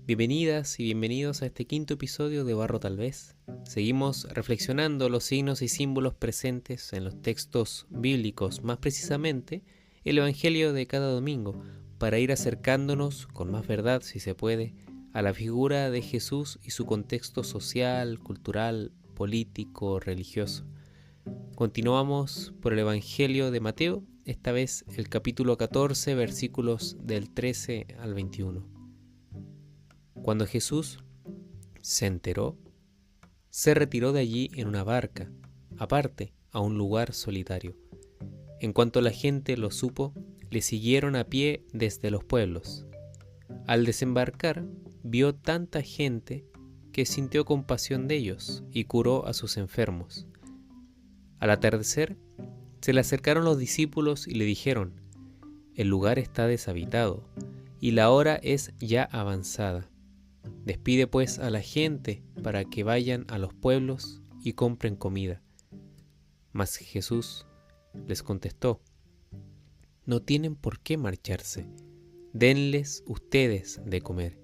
Bienvenidas y bienvenidos a este quinto episodio de Barro Tal Vez. Seguimos reflexionando los signos y símbolos presentes en los textos bíblicos, más precisamente el Evangelio de cada domingo, para ir acercándonos con más verdad, si se puede, a la figura de Jesús y su contexto social, cultural, político, religioso. Continuamos por el Evangelio de Mateo, esta vez el capítulo 14, versículos del 13 al 21. Cuando Jesús se enteró, se retiró de allí en una barca, aparte, a un lugar solitario. En cuanto la gente lo supo, le siguieron a pie desde los pueblos. Al desembarcar, vio tanta gente que sintió compasión de ellos y curó a sus enfermos. Al atardecer, se le acercaron los discípulos y le dijeron: «El lugar está deshabitado y la hora es ya avanzada. Despide pues a la gente para que vayan a los pueblos y compren comida». Mas Jesús les contestó: «No tienen por qué marcharse, denles ustedes de comer».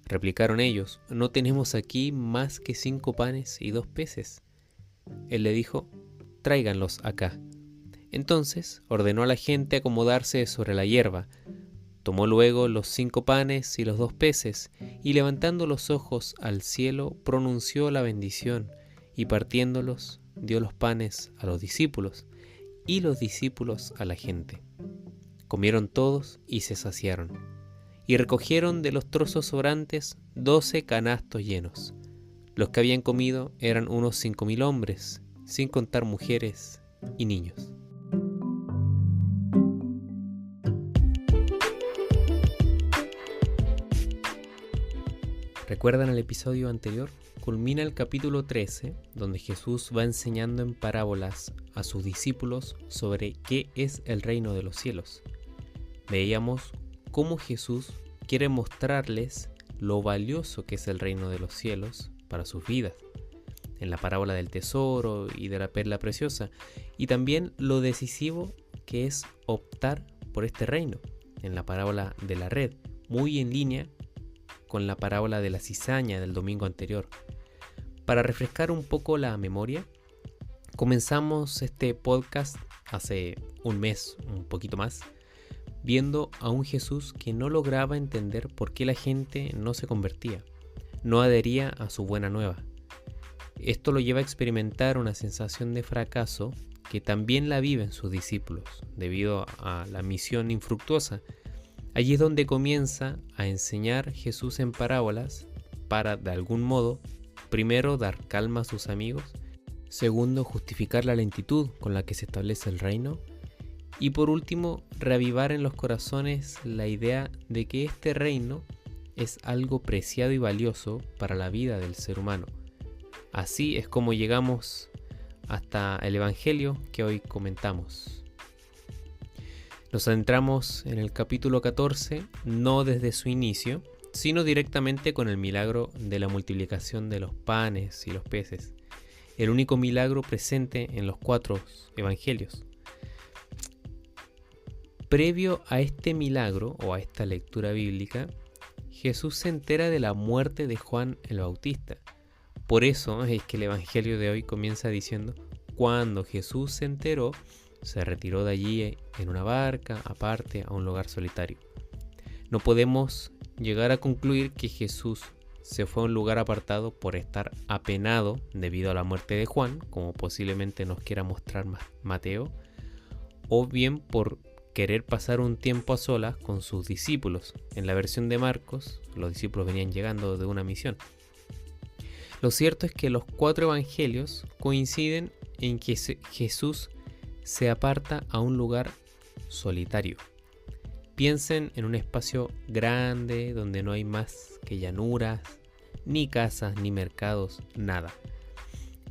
Replicaron ellos: «No tenemos aquí más que 5 panes y 2 peces». Él le dijo: «Tráiganlos acá». Entonces ordenó a la gente acomodarse sobre la hierba. Tomó luego los 5 panes y los 2 peces, y levantando los ojos al cielo, pronunció la bendición, y partiéndolos, dio los panes a los discípulos, y los discípulos a la gente. Comieron todos y se saciaron, y recogieron de los trozos sobrantes 12 canastos llenos. Los que habían comido eran unos 5.000 hombres, sin contar mujeres y niños. ¿Recuerdan el episodio anterior? Culmina el capítulo 13, donde Jesús va enseñando en parábolas a sus discípulos sobre qué es el reino de los cielos. Veíamos cómo Jesús quiere mostrarles lo valioso que es el reino de los cielos para sus vidas, en la parábola del tesoro y de la perla preciosa, y también lo decisivo que es optar por este reino, en la parábola de la red, muy en línea con la parábola de la cizaña del domingo anterior. Para refrescar un poco la memoria, comenzamos este podcast hace un mes, un poquito más, viendo a un Jesús que no lograba entender por qué la gente no se convertía, no adhería a su buena nueva. Esto lo lleva a experimentar una sensación de fracaso que también la viven sus discípulos, debido a la misión infructuosa. Allí es donde comienza a enseñar Jesús en parábolas para, de algún modo, primero dar calma a sus amigos, segundo justificar la lentitud con la que se establece el reino, y por último reavivar en los corazones la idea de que este reino es algo preciado y valioso para la vida del ser humano. Así es como llegamos hasta el Evangelio que hoy comentamos. Nos adentramos en el capítulo 14, no desde su inicio, sino directamente con el milagro de la multiplicación de los panes y los peces, el único milagro presente en los 4 evangelios. Previo a este milagro o a esta lectura bíblica, Jesús se entera de la muerte de Juan el Bautista. Por eso es que el evangelio de hoy comienza diciendo: cuando Jesús se enteró, se retiró de allí en una barca, aparte, a un lugar solitario. No podemos llegar a concluir que Jesús se fue a un lugar apartado por estar apenado debido a la muerte de Juan, como posiblemente nos quiera mostrar Mateo, o bien por querer pasar un tiempo a solas con sus discípulos. En la versión de Marcos, los discípulos venían llegando de una misión. Lo cierto es que los 4 evangelios coinciden en que Jesús se aparta a un lugar solitario. Piensen en un espacio grande donde no hay más que llanuras, ni casas, ni mercados, nada.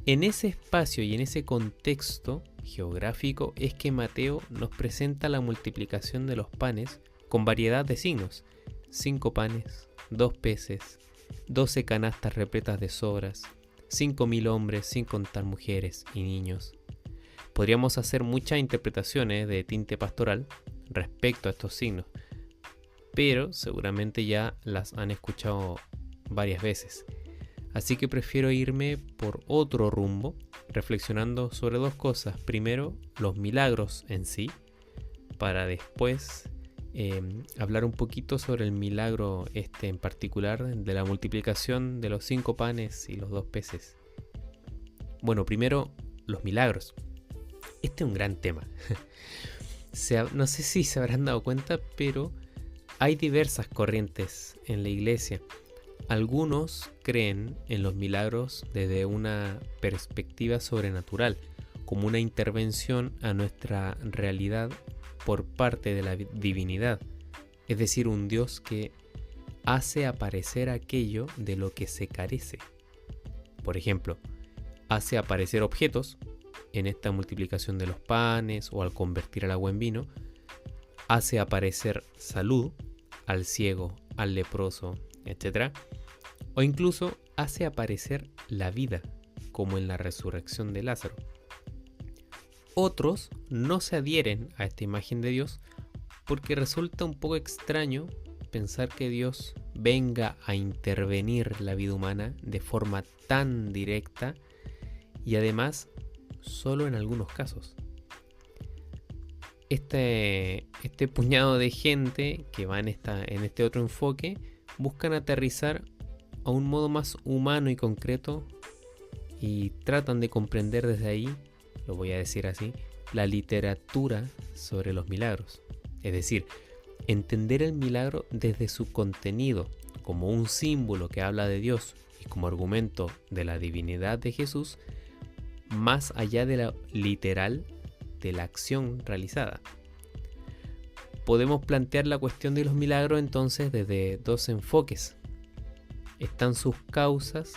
En ese espacio y en ese contexto geográfico es que Mateo nos presenta la multiplicación de los panes con variedad de signos: 5 panes, 2 peces, 12 canastas repletas de sobras, 5.000 hombres sin contar mujeres y niños. Podríamos hacer muchas interpretaciones de tinte pastoral respecto a estos signos, pero seguramente ya las han escuchado varias veces. Así que prefiero irme por otro rumbo, reflexionando sobre dos cosas. Primero, los milagros en sí, para después hablar un poquito sobre el milagro en particular de la multiplicación de los 5 panes y los 2 peces. Bueno, primero, los milagros. Este es un gran tema. No sé si se habrán dado cuenta, pero hay diversas corrientes en la iglesia. Algunos creen en los milagros desde una perspectiva sobrenatural, como una intervención a nuestra realidad por parte de la divinidad, es decir, un Dios que hace aparecer aquello de lo que se carece. Por ejemplo, hace aparecer objetos en esta multiplicación de los panes o al convertir el agua en vino, hace aparecer salud al ciego, al leproso, etc. O incluso hace aparecer la vida, como en la resurrección de Lázaro. Otros no se adhieren a esta imagen de Dios porque resulta un poco extraño pensar que Dios venga a intervenir la vida humana de forma tan directa y además solo en algunos casos. Este puñado de gente que va en este otro enfoque buscan aterrizar a un modo más humano y concreto y tratan de comprender desde ahí, lo voy a decir así, la literatura sobre los milagros. Es decir, entender el milagro desde su contenido, como un símbolo que habla de Dios y como argumento de la divinidad de Jesús, más allá de la literal de la acción realizada. Podemos plantear la cuestión de los milagros entonces desde dos enfoques. Están sus causas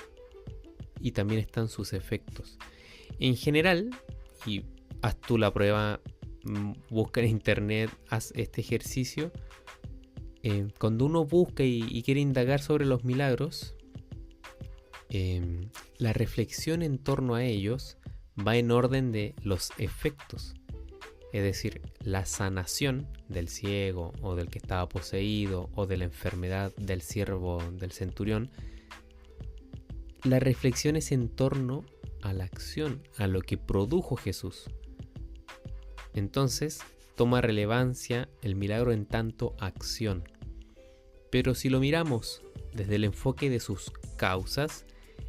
y también están sus efectos. En general, y haz tú la prueba, busca en internet, haz este ejercicio. Cuando uno busca y quiere indagar sobre los milagros, la reflexión en torno a ellos va en orden de los efectos. Es decir, la sanación del ciego o del que estaba poseído o de la enfermedad del siervo del centurión. La reflexión es en torno a la acción, a lo que produjo Jesús. Entonces, toma relevancia el milagro en tanto acción. Pero si lo miramos desde el enfoque de sus causas,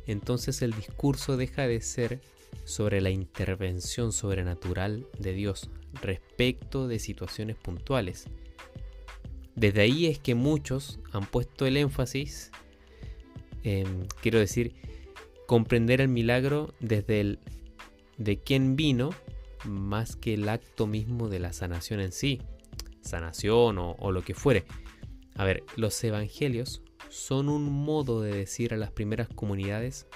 entonces el discurso deja de ser sobre la intervención sobrenatural de Dios respecto de situaciones puntuales. Desde ahí es que muchos han puesto el énfasis, quiero decir, comprender el milagro desde el de quién vino más que el acto mismo de la sanación en sí, sanación o lo que fuere. A ver, los evangelios son un modo de decir a las primeras comunidades: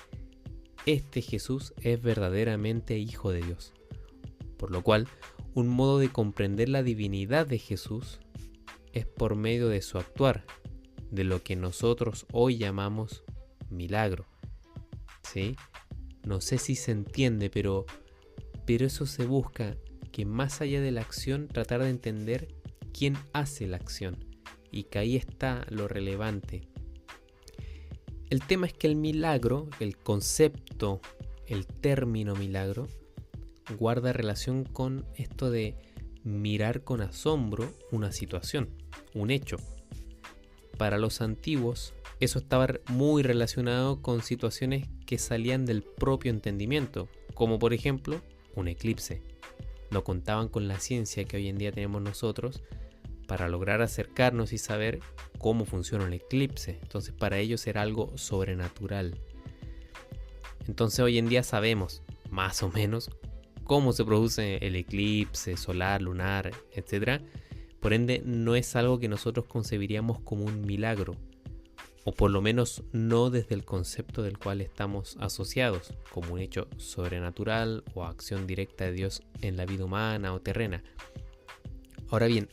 este Jesús es verdaderamente Hijo de Dios. Por lo cual, un modo de comprender la divinidad de Jesús es por medio de su actuar, de lo que nosotros hoy llamamos milagro. ¿Sí? No sé si se entiende, pero eso se busca, que más allá de la acción, tratar de entender quién hace la acción, y que ahí está lo relevante. El tema es que el milagro, el concepto, el término milagro, guarda relación con esto de mirar con asombro una situación, un hecho. Para los antiguos, eso estaba muy relacionado con situaciones que salían del propio entendimiento, como por ejemplo un eclipse. No contaban con la ciencia que hoy en día tenemos nosotros para lograr acercarnos y saber cómo funciona el eclipse. Entonces para ellos era algo sobrenatural. Entonces hoy en día sabemos más o menos cómo se produce el eclipse solar, lunar, etc. Por ende no es algo que nosotros concebiríamos como un milagro, o por lo menos no desde el concepto del cual estamos asociados, como un hecho sobrenatural o acción directa de Dios en la vida humana o terrena. Ahora bien,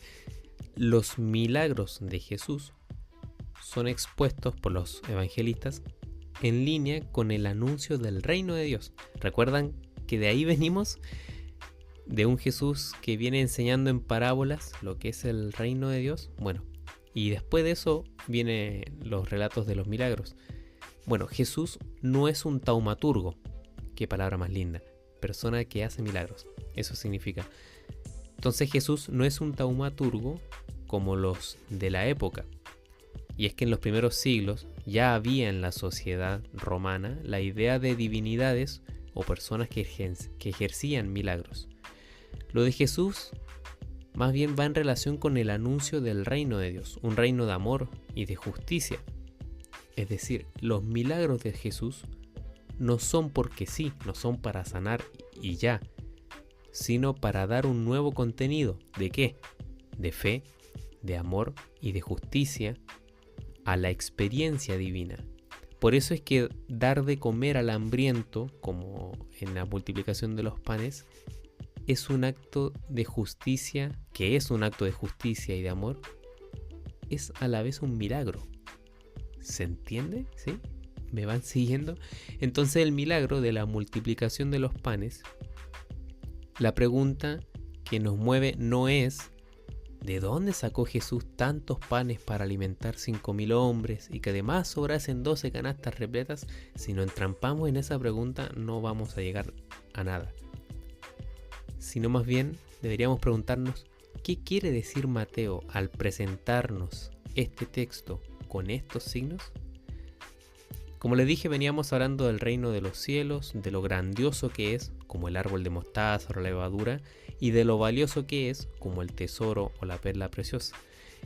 los milagros de Jesús son expuestos por los evangelistas en línea con el anuncio del reino de Dios. ¿Recuerdan que de ahí venimos? De un Jesús que viene enseñando en parábolas lo que es el reino de Dios. Bueno, Y después de eso vienen los relatos de los milagros. Bueno, Jesús no es un taumaturgo. Qué palabra más linda. Persona que hace milagros. Eso significa. Entonces Jesús no es un taumaturgo como los de la época. Y es que en los primeros siglos ya había en la sociedad romana la idea de divinidades o personas que ejercían milagros. Lo de Jesús más bien va en relación con el anuncio del reino de Dios, un reino de amor y de justicia. Es decir, los milagros de Jesús no son porque sí, no son para sanar y ya, sino para dar un nuevo contenido. ¿De qué? De fe, de amor y de justicia a la experiencia divina. Por eso es que dar de comer al hambriento, como en la multiplicación de los panes, es un acto de justicia, que es un acto de justicia y de amor, es a la vez un milagro. ¿Se entiende? ¿Sí? ¿Me van siguiendo? Entonces el milagro de la multiplicación de los panes, la pregunta que nos mueve no es ¿de dónde sacó Jesús tantos panes para alimentar 5.000 hombres y que además sobrasen 12 canastas repletas? Si nos entrampamos en esa pregunta no vamos a llegar a nada. Sino más bien deberíamos preguntarnos ¿qué quiere decir Mateo al presentarnos este texto con estos signos? Como les dije, veníamos hablando del reino de los cielos, de lo grandioso que es, como el árbol de mostaza o la levadura, y de lo valioso que es, como el tesoro o la perla preciosa.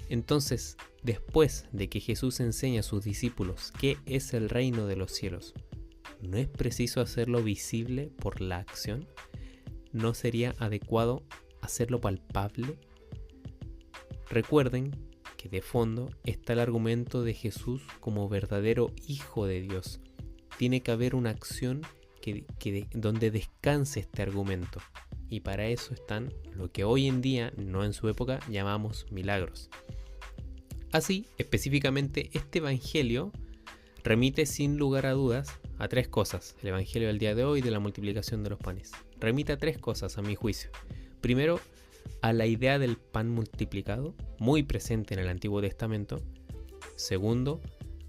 Entonces, después de que Jesús enseña a sus discípulos qué es el reino de los cielos, ¿no es preciso hacerlo visible por la acción? ¿No sería adecuado hacerlo palpable? Recuerden que de fondo está el argumento de Jesús como verdadero Hijo de Dios. Tiene que haber una acción donde descanse este argumento. Y para eso están lo que hoy en día, no en su época, llamamos milagros. Así, específicamente, este evangelio remite sin lugar a dudas a tres cosas. El evangelio del día de hoy de la multiplicación de los panes. Remite a tres cosas a mi juicio. Primero, a la idea del pan multiplicado, muy presente en el Antiguo Testamento. Segundo,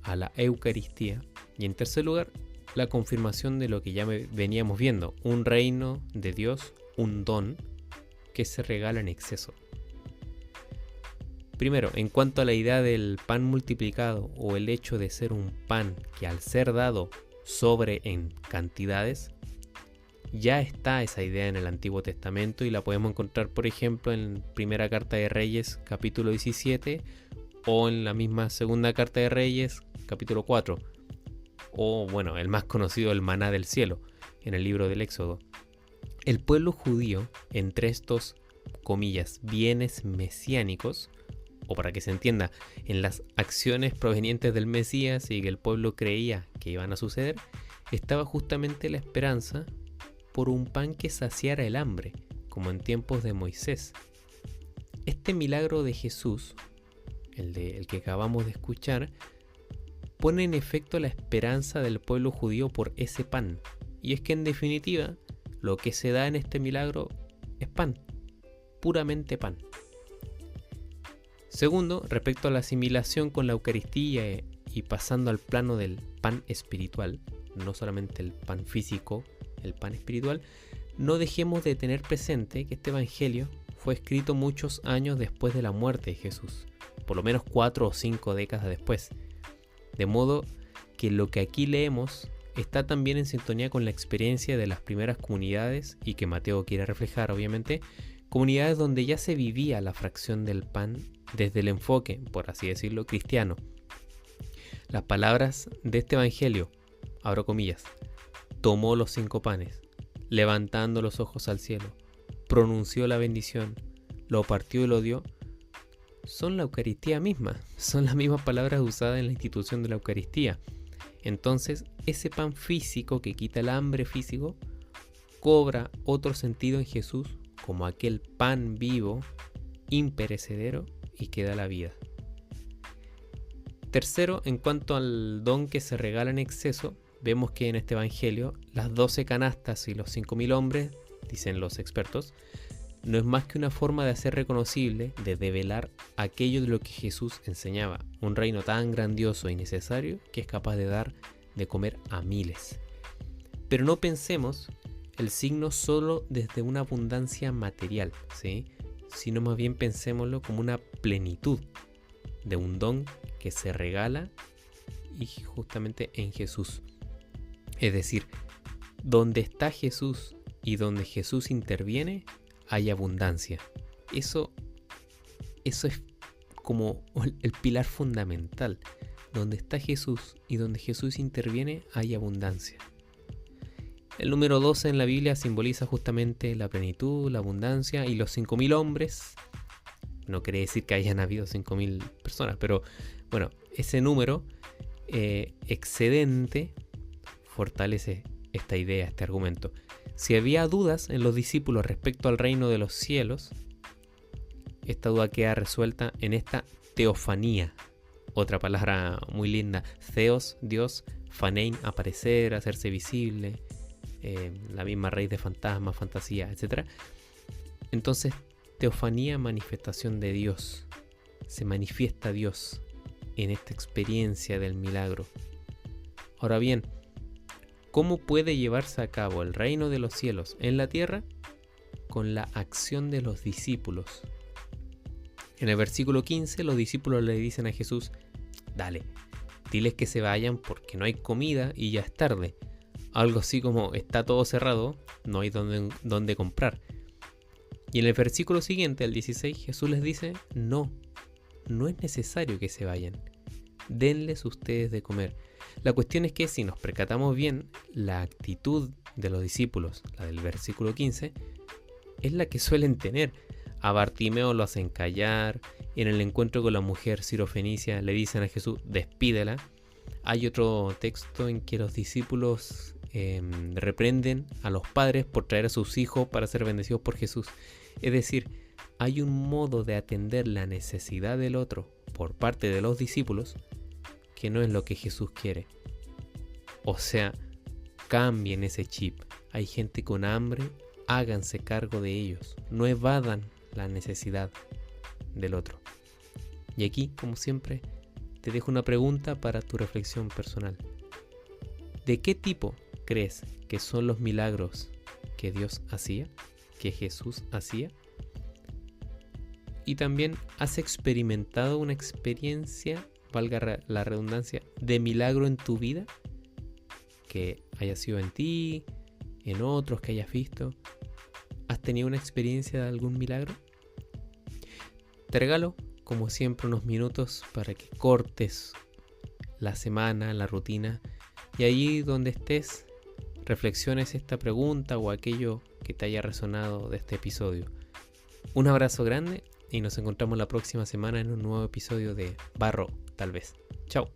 a la Eucaristía. Y en tercer lugar, la confirmación de lo que ya veníamos viendo, un reino de Dios, un don que se regala en exceso. Primero, en cuanto a la idea del pan multiplicado o el hecho de ser un pan que al ser dado sobre en cantidades, ya está esa idea en el Antiguo Testamento y la podemos encontrar, por ejemplo, en Primera Carta de Reyes, capítulo 17, o en la misma Segunda Carta de Reyes, capítulo 4, o bueno, el más conocido, el maná del cielo, en el libro del Éxodo. El pueblo judío, entre estos, comillas, bienes mesiánicos, o para que se entienda, en las acciones provenientes del Mesías y que el pueblo creía que iban a suceder, estaba justamente la esperanza por un pan que saciara el hambre, como en tiempos de Moisés. Este milagro de Jesús, el que acabamos de escuchar, pone en efecto la esperanza del pueblo judío por ese pan. Y es que en definitiva, lo que se da en este milagro es pan, puramente pan. Segundo, respecto a la asimilación con la Eucaristía y pasando al plano del pan espiritual, no solamente el pan físico, el pan espiritual, no dejemos de tener presente que este evangelio fue escrito muchos años después de la muerte de Jesús, por lo menos 4 o 5 décadas después, de modo que lo que aquí leemos está también en sintonía con la experiencia de las primeras comunidades y que Mateo quiere reflejar, obviamente, comunidades donde ya se vivía la fracción del pan desde el enfoque, por así decirlo, cristiano. Las palabras de este evangelio, abro comillas, tomó los 5 panes, levantando los ojos al cielo, pronunció la bendición, lo partió y lo dio, son la Eucaristía misma, son las mismas palabras usadas en la institución de la Eucaristía. Entonces, ese pan físico que quita el hambre físico, cobra otro sentido en Jesús como aquel pan vivo, imperecedero y que da la vida. Tercero, en cuanto al don que se regala en exceso, vemos que en este evangelio las 12 canastas y los 5.000 hombres, dicen los expertos, no es más que una forma de hacer reconocible, de develar aquello de lo que Jesús enseñaba, un reino tan grandioso y necesario que es capaz de dar de comer a miles. Pero no pensemos el signo solo desde una abundancia material, ¿sí? Sino más bien pensémoslo como una plenitud de un don que se regala y justamente en Jesús. Es decir, donde está Jesús y donde Jesús interviene, hay abundancia. Eso es como el pilar fundamental. Donde está Jesús y donde Jesús interviene, hay abundancia. El número 12 en la Biblia simboliza justamente la plenitud, la abundancia y los 5.000 hombres. No quiere decir que hayan habido 5.000 personas, pero bueno, ese número excedente fortalece esta idea, este argumento. Si había dudas en los discípulos respecto al reino de los cielos, esta duda queda resuelta en esta teofanía. Otra palabra muy linda. Theos, Dios, fanein, aparecer, hacerse visible. La misma raíz de fantasma, fantasía, etc. Entonces, teofanía, manifestación de Dios. Se manifiesta Dios en esta experiencia del milagro. Ahora bien, ¿cómo puede llevarse a cabo el reino de los cielos en la tierra? Con la acción de los discípulos. En el versículo 15, los discípulos le dicen a Jesús: dale, diles que se vayan porque no hay comida y ya es tarde. Algo así como: está todo cerrado, no hay donde comprar. Y en el versículo siguiente, el 16, Jesús les dice: no es necesario que se vayan. Denles ustedes de comer. La cuestión es que si nos percatamos bien, la actitud de los discípulos, la del versículo 15, es la que suelen tener. A Bartimeo lo hacen callar, y en el encuentro con la mujer sirofenicia le dicen a Jesús: despídela. Hay otro texto en que los discípulos reprenden a los padres por traer a sus hijos para ser bendecidos por Jesús. Es decir, hay un modo de atender la necesidad del otro por parte de los discípulos que no es lo que Jesús quiere. O sea, cambien ese chip. Hay gente con hambre, háganse cargo de ellos. No evadan la necesidad del otro. Y aquí, como siempre, te dejo una pregunta para tu reflexión personal. ¿De qué tipo crees que son los milagros que Dios hacía, que Jesús hacía? Y también, ¿has experimentado una experiencia, valga la redundancia, de milagro en tu vida? Que haya sido en ti, en otros que hayas visto. ¿Has tenido una experiencia de algún milagro? Te regalo, como siempre, unos minutos para que cortes la semana, la rutina, y allí donde estés, reflexiones esta pregunta o aquello que te haya resonado de este episodio. Un abrazo grande y nos encontramos la próxima semana en un nuevo episodio de Barro, tal vez. Chao.